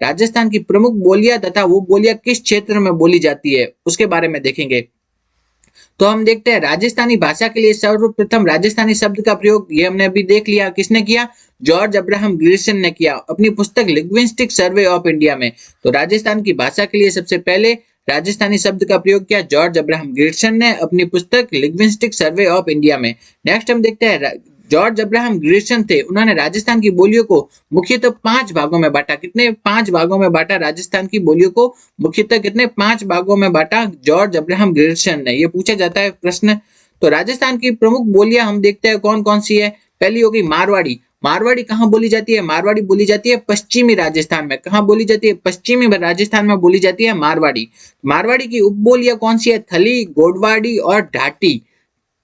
राजस्थान की प्रमुख बोलियां तथा वो बोलियां किस क्षेत्र में बोली जाती है उसके बारे में देखेंगे। तो हम देखते हैं राजस्थानी भाषा के लिए सर्वप्रथम राजस्थानी शब्द का प्रयोग ये हमने अभी देख लिया, किसने किया? जॉर्ज अब्राहम ग्रिसन ने किया अपनी पुस्तक लिंग्विस्टिक सर्वे ऑफ इंडिया में। तो राजस्थान की भाषा के लिए सबसे पहले राजस्थानी शब्द का प्रयोग किया जॉर्ज अब्राहम ग्रिसन ने अपनी पुस्तक लिंग्विस्टिक सर्वे ऑफ इंडिया में। नेक्स्ट हम देखते हैं जॉर्ज अब्राहम ग्रिसन थे, उन्होंने राजस्थान की बोलियों को मुख्यतः 5 भागों में बांटा। कितने? 5 भागों में बांटा राजस्थान की बोलियों को, मुख्यतः कितने? 5 भागों में बांटा जॉर्ज अब्राहम ग्रिसन ने। ये पूछा जाता है प्रश्न। तो राजस्थान की प्रमुख बोलियां हम देखते हैं कौन कौन सी है। पहली होगी मारवाड़ी। मारवाड़ी कहाँ बोली जाती है? मारवाड़ी बोली जाती है पश्चिमी राजस्थान में। कहाँ बोली जाती है? पश्चिमी राजस्थान में बोली जाती है मारवाड़ी। मारवाड़ी की उपबोलियां कौन सी है? थली, गोडवाड़ी और ढाटी।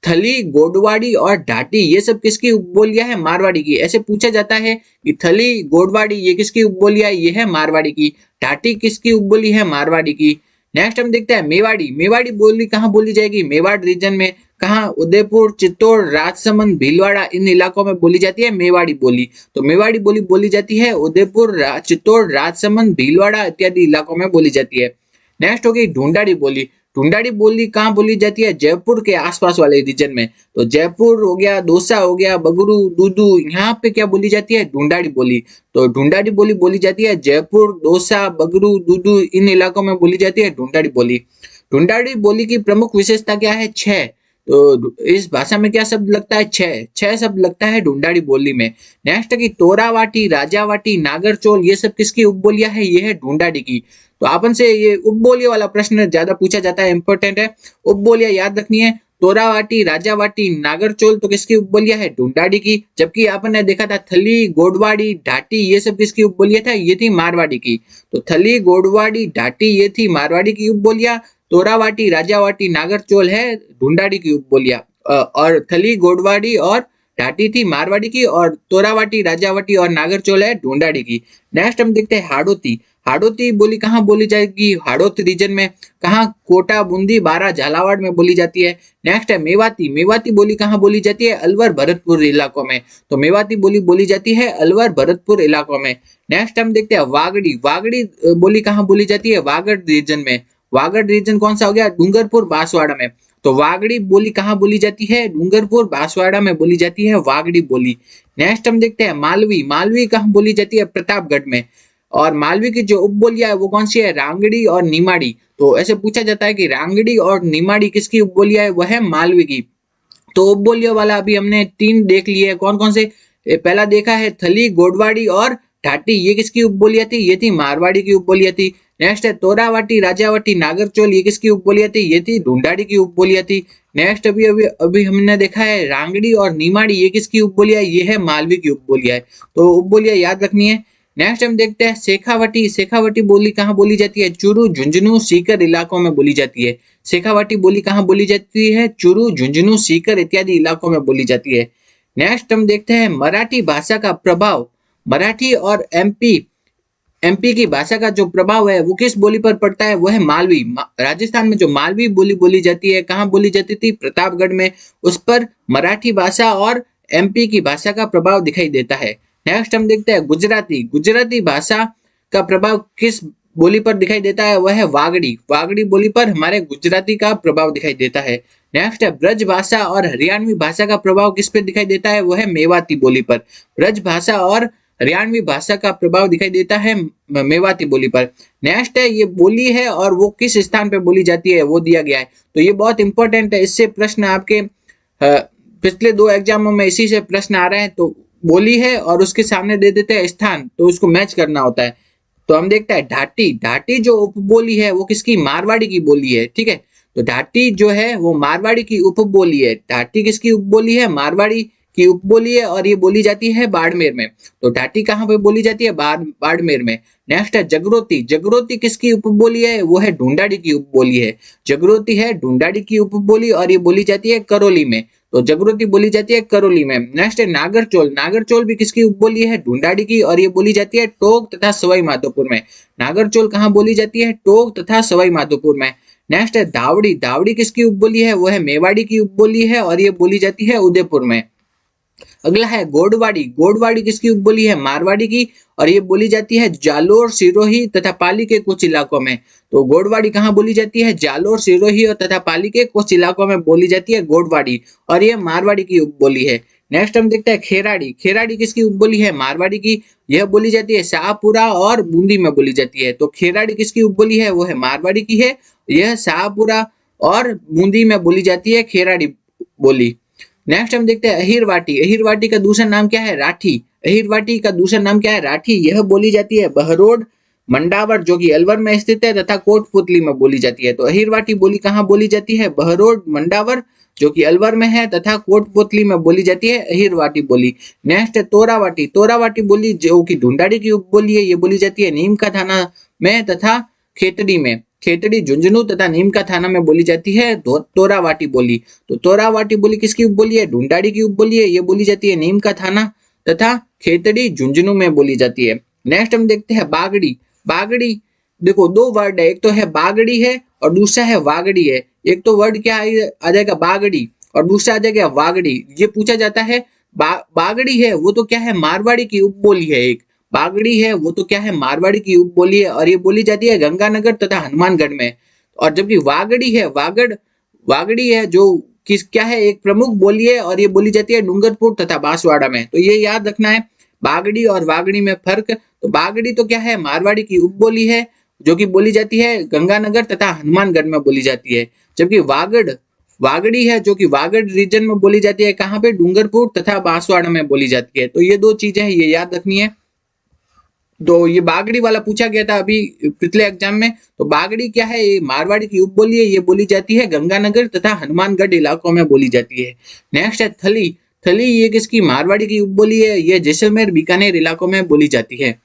थली, गोडवाड़ी और ढाटी ये सब किसकी उपबोलियां है? मारवाड़ी की। ऐसे पूछा जाता है कि थली, गोडवाड़ी ये किसकी उपबोलियां है? ये है मारवाड़ी की। ढाटी किसकी उपबोली है? मारवाड़ी की। नेक्स्ट हम देखते हैं मेवाड़ी। मेवाड़ी बोली कहाँ बोली जाएगी? मेवाड़ रीजन में। कहाँ? उदयपुर, चित्तौड़, राजसमंद, भीलवाड़ा इन इलाकों में बोली जाती है मेवाड़ी बोली। तो मेवाड़ी बोली बोली जाती है उदयपुर, चित्तौड़, राजसमंद, भीलवाड़ा इत्यादि इलाकों में बोली जाती है। नेक्स्ट होगी ढूंढाड़ी बोली। ढूंढाड़ी बोली कहाँ बोली जाती है? जयपुर के आसपास वाले रीजन में। तो जयपुर हो गया, दौसा हो गया, बगरू, दूदू, यहाँ पे क्या बोली जाती है? ढूंढाड़ी बोली। तो ढूंढाड़ी बोली बोली जाती है जयपुर, दौसा, बगरू, दूदू इन इलाकों में बोली जाती है ढूंढाड़ी बोली। ढूंढाड़ी बोली की प्रमुख विशेषता क्या है? 6। तो इस भाषा में क्या शब्द लगता है? 6 शब्द लगता है ढूंढाड़ी बोली में। नेक्स्ट है कि तोरावाटी, राजावाटी, नागरचोल ये सब किसकी उपबोलियां है? ये है ढूंढाड़ी की। तो अपन से ये उपबोलियों वाला प्रश्न ज्यादा पूछा जाता है, इंपॉर्टेंट है। उपबोलियां याद रखनी है। तोरावाटी, राजावाटी, नागरचोल तो किसकी उपबोलियां है? ढूंढाड़ी की। जबकि अपन ने देखा था थली, गोडवाड़ी, ढाटी ये सब किसकी उपबोलियां था? ये थी मारवाड़ी की। तो थली, गोडवाड़ी, ढाटी ये थी मारवाड़ी की उपबोलियां। तोरावाटी, राजावाटी, नागरचोल है ढूंढाड़ी की उपबोलियां। और थली, गोडवाड़ी और ढाटी थी मारवाड़ी की, और तोरावाटी, राजावाटी और नागरचोल है ढूंढाड़ी की। नेक्स्ट हम देखते हैं हाड़ौती। हाड़ौती बोली कहाँ बोली जाएगी? हाड़ौत रीजन में। कहाँ? कोटा, बूंदी, बारा, झालावाड़ में बोली जाती है। नेक्स्ट है मेवाती। मेवाती बोली कहाँ बोली जाती है? अलवर, भरतपुर इलाकों में। तो मेवाती बोली बोली जाती है अलवर, भरतपुर इलाकों में। नेक्स्ट हम देखते हैं वागड़ी। वागड़ी बोली कहाँ बोली जाती है? वागड़ रीजन में। वागड़ रीजन कौन सा हो गया? डूंगरपुर, बांसवाड़ा में। तो वागड़ी बोली कहाँ बोली जाती है? डूंगरपुर, बांसवाड़ा में बोली जाती है वागड़ी बोली। नेक्स्ट हम देखते हैं मालवी। मालवी कहाँ बोली जाती है? प्रतापगढ़ में। और मालवी की जो उपबोलियां है वो कौन सी है? रांगड़ी और निमाड़ी। तो ऐसे पूछा जाता है कि रांगड़ी और निमाड़ी किसकी उपबोलियां है? वह है मालवी की। तो उपबोलियों वाला अभी हमने 3 देख लिए है। कौन कौन से? पहला देखा है थली, गोडवाड़ी और ढाटी ये किसकी उपबोलियां थी? ये थी मारवाड़ी की उपबोलियां थी। नेक्स्ट है तोरावाटी, राजावाटी, नागरचोल ये किसकी उपबोलियां थी? ये थी ढूंढाड़ी की उपबोलियां थी। नेक्स्ट अभी अभी अभी हमने देखा है रांगड़ी और निमाड़ी ये किसकी उपबोलियां? ये है मालवी की उपबोलियां है। तो उपबोलियां याद रखनी है। नेक्स्ट हम देखते हैं शेखावटी। शेखावटी बोली कहाँ बोली जाती है? चूरू, झुंझुनू, सीकर इलाकों में बोली जाती है। शेखावटी बोली कहाँ बोली जाती है? चूरू, झुंझुनू, सीकर इत्यादि इलाकों में बोली जाती है। नेक्स्ट हम देखते हैं मराठी भाषा का प्रभाव। मराठी और एमपी की भाषा का जो प्रभाव है वो किस बोली पर पड़ता है? वो है मालवी। राजस्थान में जो मालवी बोली बोली जाती है कहाँ बोली जाती थी? प्रतापगढ़ में। उस पर मराठी भाषा और एमपी की भाषा का प्रभाव दिखाई देता है। नेक्स्ट हम देखते हैं गुजराती। गुजराती भाषा का प्रभाव किस बोली पर दिखाई देता है? वह है वागड़ी। वागड़ी बोली पर हमारे गुजराती का प्रभाव दिखाई देता है। नेक्स्ट है ब्रज भाषा और हरियाणवी भाषा का प्रभाव किस पे दिखाई देता है? वो है मेवाती बोली पर। ब्रज भाषा और हरियाणवी भाषा का प्रभाव दिखाई देता है मेवाती बोली पर। नेक्स्ट है ये बोली है और वो किस स्थान पे बोली जाती है वो दिया गया है। तो ये बहुत इंपॉर्टेंट है, इससे प्रश्न आपके पिछले 2 एग्जामों में इसी से प्रश्न आ रहे हैं। तो बोली है और उसके सामने दे देते हैं स्थान, तो उसको मैच करना होता है। तो हम देखते हैं ढाटी। ढाटी जो उपबोली है वो किसकी? मारवाड़ी की बोली है। ठीक है, तो ढाटी जो है वो मारवाड़ी की उपबोली है। ढाटी किसकी उपबोली है? मारवाड़ी की उपबोली है और ये बोली जाती है बाड़मेर में। तो ढाटी कहाँ पे बोली जाती है? बाड़मेर में। नेक्स्ट है जगरोती। जगरोती किसकी उपबोली है? वो है ढूंढाड़ी की उपबोली है। जगरोती है ढूंढाड़ी की उपबोली और ये बोली जाती है करौली में। तो जगरोती बोली जाती है करौली में। नेक्स्ट है नागरचोल। नागरचोल भी किसकी उपबोली है? ढूंढाड़ी की और ये बोली जाती है टोक तथा सवाई माधोपुर में। नागरचोल कहाँ बोली जाती है? टोक तथा सवाई माधोपुर में। नेक्स्ट है धावड़ी। धावड़ी किसकी उपबोली है? वो है मेवाड़ी की उपबोली है और ये बोली जाती है उदयपुर में। अगला है गोडवाड़ी। गोडवाड़ी किसकी उपबोली है? मारवाड़ी की, और ये बोली जाती है जालोर, सिरोही तथा पाली के कुछ इलाकों में। तो गोडवाड़ी कहाँ बोली जाती है? जालोर, सिरोही और तथा पाली के कुछ इलाकों में बोली जाती है गोडवाड़ी, और ये मारवाड़ी की उपबोली है। नेक्स्ट हम देखते हैं खेराड़ी। खेराड़ी किसकी उपबोली है? मारवाड़ी की। यह बोली जाती है शाहपुरा और बूंदी में बोली जाती है। तो खेराड़ी किसकी उपबोली है? वो है मारवाड़ी की है। यह शाहपुरा और बूंदी में बोली जाती है खेराड़ी बोली। नेक्स्ट हम देखते हैं अहिरवाटी। अहिरवाटी का दूसरा नाम क्या है? राठी। अहिरवाटी का दूसरा नाम क्या है? राठी। यह बोली जाती है बहरोड, मंडावर जो कि अलवर में स्थित है तथा कोटपुतली में बोली जाती है। तो अहिरवाटी बोली कहाँ बोली जाती है? बहरोड, मंडावर जो कि अलवर में है तथा कोटपुतली में बोली जाती है अहिरवाटी बोली। नेक्स्ट है तोरावाटी। तोरावाटी बोली जो कि ढूंढाड़ी की उपबोली है, ये बोली जाती है नीम का थाना में तथा खेतड़ी में। खेतड़ी, झुंझुनू तथा नीम का थाना में बोली जाती है तोरावाटी बोली। तो तोरावाटी बोली किसकी उपबोली है? ढूंढाड़ी की उपबोली है, ये बोली जाती है नीम का थाना तथा खेतड़ी, झुंझुनू में बोली जाती है। नेक्स्ट हम देखते हैं बागड़ी। बागड़ी देखो दो वर्ड है, एक तो है बागड़ी है और दूसरा है वागड़ी है। एक तो वर्ड क्या आ जाएगा? बागड़ी, और दूसरा आ जाएगा वागड़ी। ये पूछा जाता है बागड़ी है वो तो क्या है? मारवाड़ी की उपबोली है। एक बागड़ी है वो तो क्या है? मारवाड़ी की उपबोली है, और ये बोली जाती है गंगानगर तथा हनुमानगढ़ में। और जबकि वागड़ी है, वागड़ी है जो किस क्या है? एक प्रमुख बोली है, और ये बोली जाती है डूंगरपुर तथा बांसवाड़ा में। तो ये याद रखना है बागड़ी और वागड़ी में फर्क। तो बागड़ी तो क्या है? मारवाड़ी की उपबोली है जो कि बोली जाती है गंगानगर तथा हनुमानगढ़ में बोली जाती है। जबकि वागड़ी है जो कि वागड़ रीजन में बोली जाती है। कहाँ पे? डूंगरपुर तथा बांसवाड़ा में बोली जाती है। तो ये दो चीजें हैं, ये याद रखनी है। तो ये बागड़ी वाला पूछा गया था अभी पिछले एग्जाम में। तो बागड़ी क्या है? ये मारवाड़ी की उपबोली है, ये बोली जाती है गंगानगर तथा हनुमानगढ़ इलाकों में बोली जाती है। नेक्स्ट है थली। थली ये किसकी? मारवाड़ी की उपबोली है, ये जैसलमेर, बीकानेर इलाकों में बोली जाती है।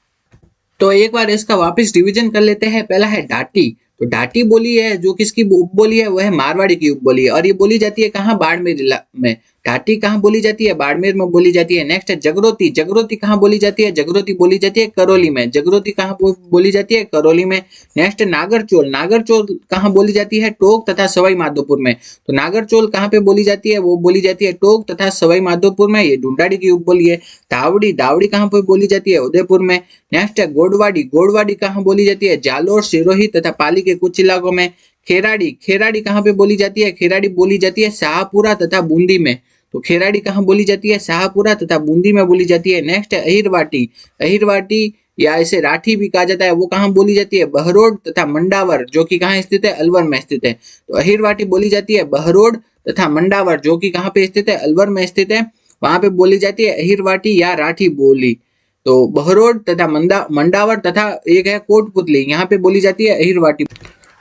तो एक बार इसका वापस रिवीजन कर लेते हैं। पहला है डाटी। तो डाटी बोली है जो किसकी उपबोली है? वो है मारवाड़ी की उपबोली है, और ये बोली जाती है कहाँ? बाड़मेर में। डाटी कहाँ बोली जाती है? बाड़मेर में बोली जाती है। नेक्स्ट है जगरोती। जगरोती कहाँ बोली जाती है? जगरोती बोली जाती है करौली में। जगरोती कहाँ बोली जाती है? करौली में। नेक्स्ट है नागरचोल। नागरचोल कहाँ बोली जाती है? टोंक तथा सवाई माधोपुर में। तो नागरचोल कहाँ पे बोली जाती है? वो बोली जाती है टोंक तथा सवाई माधोपुर में, ये ढूंढाड़ी की उपबोली है। दावड़ी। दावड़ी कहाँ पे बोली जाती है? उदयपुर में। नेक्स्ट है गोडवाड़ी। गोडवाड़ी कहाँ बोली जाती है? जालोर, सिरोही तथा पाली के कुछ इलाकों में। खेराड़ी। खेराड़ी कहाँ पे बोली जाती है? खेराड़ी बोली जाती है शाहपुरा तथा बूंदी में। तो खेराड़ी कहाँ बोली जाती है? शाहपुरा तथा बूंदी में बोली जाती है। नेक्स्ट है अहिरवाटी। अहिरवाटी या इसे राठी भी कहा जाता है, वो कहाँ बोली जाती है? बहरोड तथा मंडावर जो कि कहाँ स्थित है? अलवर में स्थित है। तो अहिरवाटी बोली जाती है बहरोड तथा मंडावर जो कि कहाँ पे स्थित है? अलवर में स्थित है। वहां पे बोली जाती है अहिरवाटी या राठी बोली। तो बहरोड तथा मंडावर तथा एक है कोटपुतली, यहाँ पे बोली जाती है अहिरवाटी।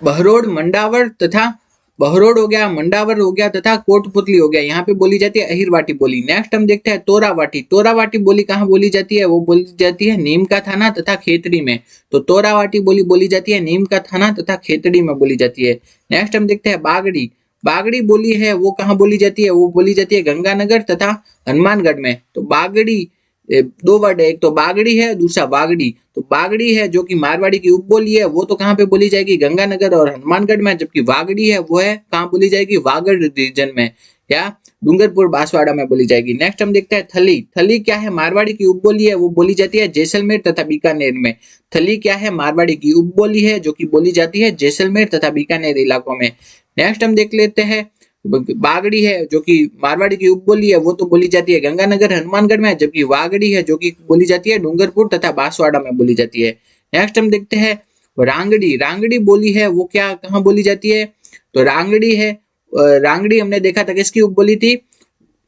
बहरोड, मंडावर तथा बहरोड हो गया, मंडावर हो गया तथा कोटपुतली हो गया, यहाँ पे बोली जाती है अहिरवाटी बोली। नेक्स्ट हम देखते हैं तोरावाटी। तोरावाटी बोली कहाँ बोली जाती है? वो बोली जाती है नीम का थाना तथा खेतड़ी में। तो तोरावाटी बोली बोली जाती है नीम का थाना तथा खेतड़ी में बोली जाती है। नेक्स्ट हम देखते हैं बागड़ी। बागड़ी बोली है वो कहाँ बोली जाती है? वो बोली जाती है गंगानगर तथा हनुमानगढ़ में। तो बागड़ी दो वर्ड है, एक तो बागड़ी है, दूसरा वागड़ी। तो बागड़ी है जो कि मारवाड़ी की उपबोली है, वो तो कहाँ पे बोली जाएगी? गंगानगर और हनुमानगढ़ में। जबकि वागड़ी है वो है कहाँ बोली जाएगी? वागड़ रीजन में या डूंगरपुर बांसवाड़ा में बोली जाएगी। नेक्स्ट हम देखते हैं थली। थली क्या है? मारवाड़ी की उपबोली है, वो बोली जाती है जैसलमेर तथा बीकानेर में। थली क्या है? मारवाड़ी की उपबोली है जो कि बोली जाती है जैसलमेर तथा बीकानेर इलाकों में। नेक्स्ट हम देख लेते हैं बागड़ी है जो कि मारवाड़ी की उपबोली है, वो तो बोली जाती है गंगानगर, हनुमानगढ़ में। जबकि वागड़ी है जो कि बोली जाती है डूंगरपुर तथा बांसवाड़ा में बोली जाती है। नेक्स्ट हम देखते हैं रांगड़ी। रांगड़ी बोली है वो क्या कहाँ बोली जाती है? तो रांगड़ी है, रांगड़ी हमने देखा था किसकी उपबोली थी?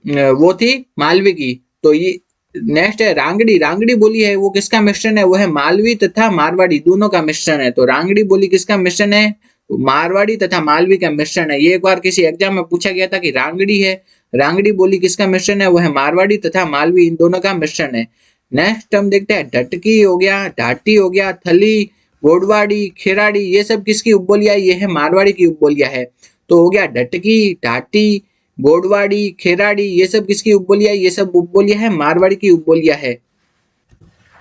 वो थी मालवी की। तो ये नेक्स्ट है रांगड़ी। रांगड़ी बोली है वो किसका मिश्रण है? वो है मालवी तथा मारवाड़ी दोनों का मिश्रण है। तो रांगड़ी बोली किसका मिश्रण है? मारवाड़ी तथा मालवी का मिश्रण है। ये एक बार किसी एग्जाम में पूछा गया था कि रांगड़ी है, रांगड़ी बोली किसका मिश्रण है? वो है मारवाड़ी तथा मालवी, इन दोनों का मिश्रण है। नेक्स्ट हम देखते हैं ढटकी हो गया, ढाटी हो गया, थली, गोडवाड़ी, खेराड़ी, ये सब किसकी उपबोलियां? ये है मारवाड़ी की उपबोलियां है। तो हो गया ढटकी, ढाटी, गोडवाड़ी, खेराड़ी, ये सब किसकी उपबोलियां? ये सब उपबोलियां है मारवाड़ी की उपबोलियां है।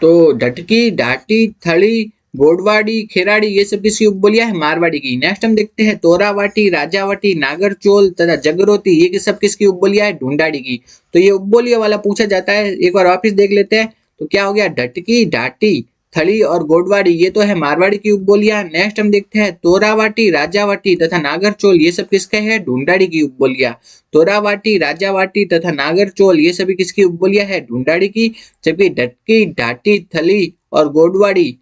तो ढटकी, ढाटी, थली, गोडवाड़ी, खेराड़ी ये सब किसकी उपबोलियां है? मारवाड़ी की। नेक्स्ट हम देखते हैं तोरावाटी, राजावाटी, नागरचोल तथा जगरोती ये सब किसकी उपबोलियां है? ढूंढाड़ी की। तो ये उपबोलियों वाला पूछा जाता है, एक बार वापिस देख लेते हैं। तो क्या हो गया? ढटकी, ढाटी, थली और गोडवाड़ी ये तो है मारवाड़ी की उपबोलियां। नेक्स्ट हम देखते हैं तोरावाटी, राजावाटी तथा नागरचोल ये सब किसके है? ढूंढाड़ी की उपबोलियां। तोरावाटी, राजावाटी तथा नागरचोल ये सभी किसकी उपबोलियां है? ढूंढाड़ी की। जबकि ढटकी, ढाटी, थली और गोडवाड़ी,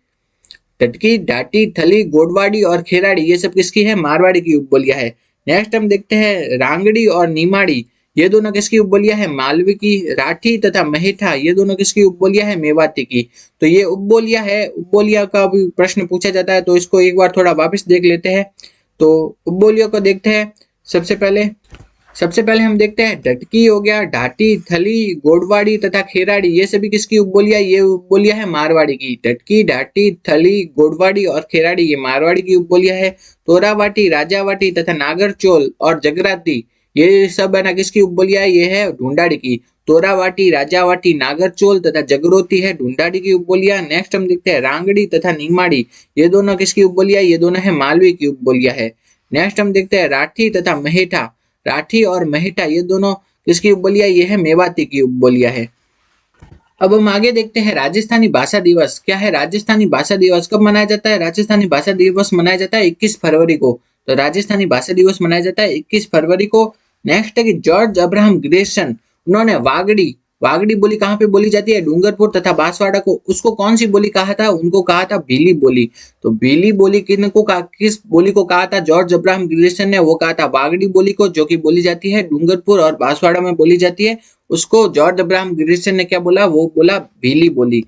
टटकी, डाटी, थली, गोडवाड़ी और खेराड़ी ये सब किसकी है? मारवाड़ी की उपबोलियां है। नेक्स्ट हम देखते हैं रांगड़ी और नीमाड़ी ये दोनों किसकी उपबोलियां है? मालवी की। राठी तथा महेठा ये दोनों किसकी उपबोलियां है? मेवाती की। तो ये उपबोलियां है, उपबोलियां का भी प्रश्न पूछा जाता है, तो इसको एक बार थोड़ा वापस देख लेते हैं। तो उपबोलियों को देखते हैं। सबसे पहले हम देखते हैं ढटकी हो गया, ढाटी, थली, गोडवाड़ी तथा खेराड़ी ये सभी किसकी उपबोलियां? ये उपबोलियां है मारवाड़ी की। ढटकी, ढाटी, थली, गोडवाड़ी और खेराड़ी ये मारवाड़ी की उपबोलियां है। तोरावाटी, राजावाटी तथा नागरचोल और जगराती ये सब है ना किसकी उपबोलियां है? ये है ढूंढाड़ी की। तोरावाटी, राजावाटी, नागरचोल तथा जगरोती है ढूंढाड़ी की उपबोलियां। नेक्स्ट हम देखते हैं रांगड़ी तथा नीमाड़ी ये दोनों किसकी उपबोलियां? ये दोनों है मालवी की उपबोलियां है। नेक्स्ट हम देखते हैं राठी तथा महेठा, राठी और महेठा ये दोनों किसकी उपबोलियां? ये है मेवाती की उपबोलियां है। अब हम आगे देखते हैं राजस्थानी भाषा दिवस क्या है? राजस्थानी भाषा दिवस कब मनाया जाता है? राजस्थानी भाषा दिवस मनाया जाता है 21 फरवरी को। तो राजस्थानी भाषा दिवस मनाया जाता है 21 फरवरी को। नेक्स्ट है कि जॉर्ज अब्राहम ग्रेसन उन्होंने वागड़ी, वागड़ी बोली कहाँ पे बोली जाती है? डूंगरपुर तथा बांसवाड़ा को। उसको कौन सी बोली कहा था? उनको कहा था भीली बोली। तो भीली बोली किनको कहा, किस बोली को कहा था? जॉर्ज अब्राहम ग्रेसन ने वो कहा था वागड़ी बोली को, जो कि बोली जाती है डूंगरपुर और बांसवाड़ा में बोली जाती है। उसको जॉर्ज अब्राहम ग्रेसन ने क्या बोला? वो बोला भीली बोली।